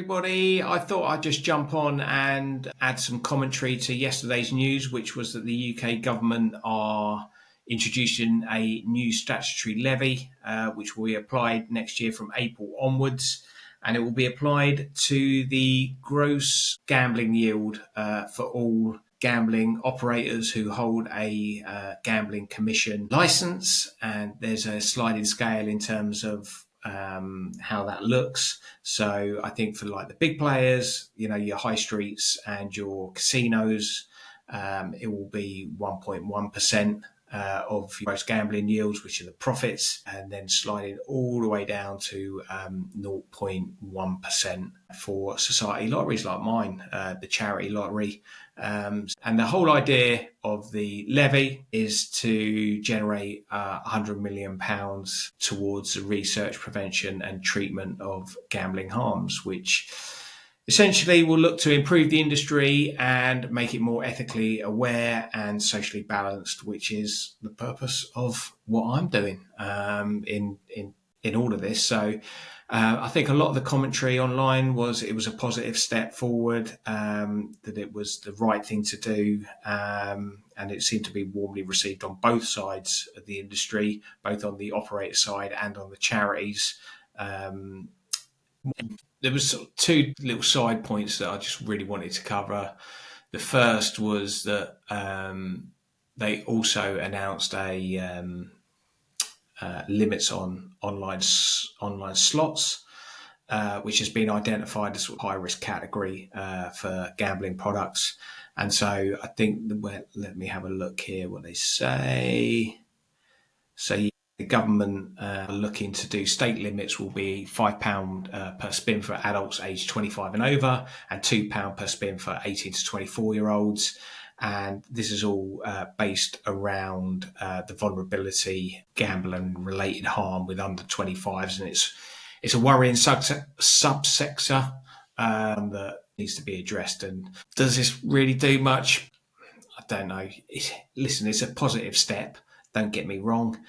everybody. I thought I'd just jump on and add some commentary to yesterday's news, which was that the UK government are introducing a new statutory levy, which will be applied next year from April onwards. And it will be applied to the gross gambling yield for all gambling operators who hold a gambling commission license. And there's a sliding scale in terms of how that looks. So I think for like the big players, your high streets and your casinos, it will be 1.1% of gross gambling yields, which are the profits, and then sliding all the way down to 0.1% for society lotteries like mine, the charity lottery. And the whole idea of the levy is to generate £100 million towards the research, prevention and treatment of gambling harms, which essentially will look to improve the industry and make it more ethically aware and socially balanced, which is the purpose of what I'm doing in all of this. So I think a lot of the commentary online it was a positive step forward, that it was the right thing to do, and it seemed to be warmly received on both sides of the industry, both on the operator side and on the charities. There was sort of two little side points that I just really wanted to cover. The first was that they also announced a limits on online slots, which has been identified as a high risk category for gambling products. And so I think let me have a look here what they say. So the government are looking to do state limits will be £5 per spin for adults aged 25 and over, and £2 per spin for 18 to 24-year-olds. And this is all based around the vulnerability, gambling related harm with under 25s, and it's a worrying subsector that needs to be addressed. And does this really do much? I don't know. Listen, it's a positive step. Don't get me wrong.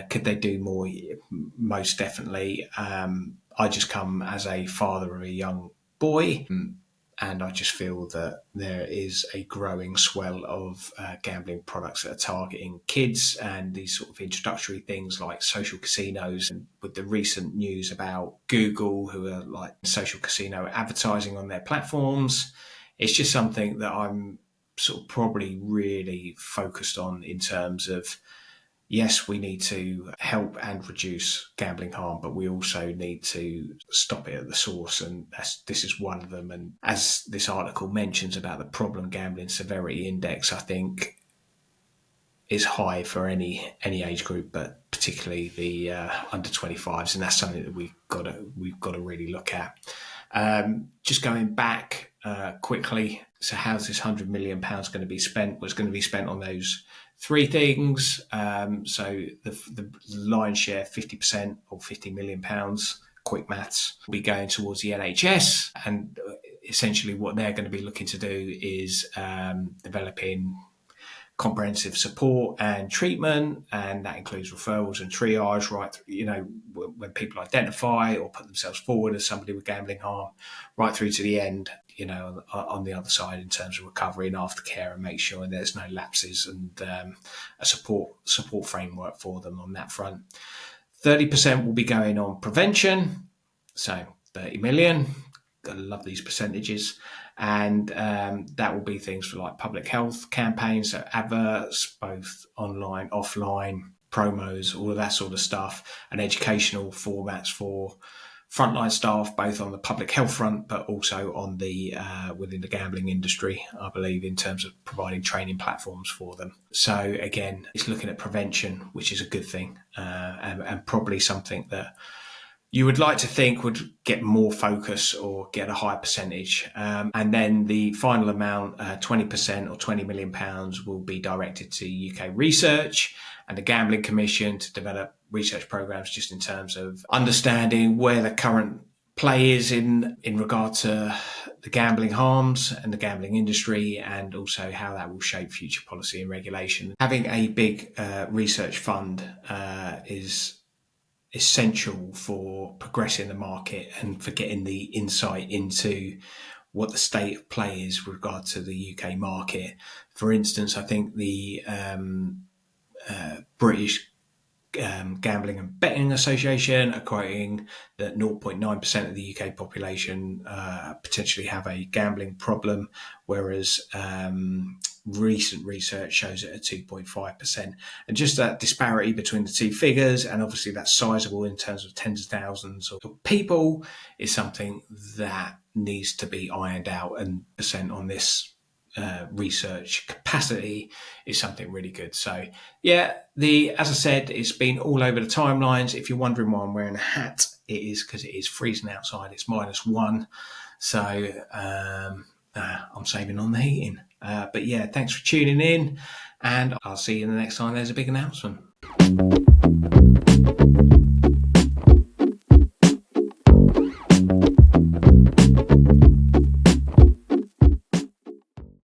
Could they do more? Most definitely. I just come as a father of a young boy, and I just feel that there is a growing swell of gambling products that are targeting kids, and these sort of introductory things like social casinos. And with the recent news about Google, who are like social casino advertising on their platforms, it's just something that I'm sort of probably really focused on in terms of, yes, we need to help and reduce gambling harm, but we also need to stop it at the source, and this is one of them. And as this article mentions about the problem gambling severity index, I think is high for any age group, but particularly the under 25s, and that's something that we've got to really look at. Just going back quickly, so how's this £100 million going to be spent? Well, it's going to be spent on those three things. So the lion's share, 50% or £50 million, quick maths, will be going towards the NHS. And essentially what they're going to be looking to do is developing comprehensive support and treatment, and that includes referrals and triage, right? When people identify or put themselves forward as somebody with gambling harm, right through to the end, on the other side in terms of recovery and aftercare, and make sure there's no lapses, and a support framework for them on that front. 30% will be going on prevention, so 30 million. Gotta love these percentages. And that will be things for like public health campaigns, so adverts, both online, offline, promos, all of that sort of stuff, and educational formats for frontline staff, both on the public health front, but also on the within the gambling industry, I believe, in terms of providing training platforms for them. So again, it's looking at prevention, which is a good thing, and probably something that you would like to think would get more focus or get a higher percentage. And then the final amount, 20% or £20 million, will be directed to UK research and the Gambling Commission to develop research programs just in terms of understanding where the current play is in regard to the gambling harms and the gambling industry, and also how that will shape future policy and regulation. Having a big research fund is essential for progressing the market and for getting the insight into what the state of play is with regard to the UK market. For instance, I think the British Gambling and Betting Association are quoting that 0.9% of the UK population potentially have a gambling problem, whereas recent research shows it at 2.5%. And just that disparity between the two figures, and obviously that's sizable in terms of tens of thousands of people, is something that needs to be ironed out. And percent on this research capacity is something really good. So yeah, as I said, it's been all over the timelines. If you're wondering why I'm wearing a hat, it is because it is freezing outside. It's -1, so I'm saving on the heating. But yeah, thanks for tuning in, and I'll see you the next time there's a big announcement.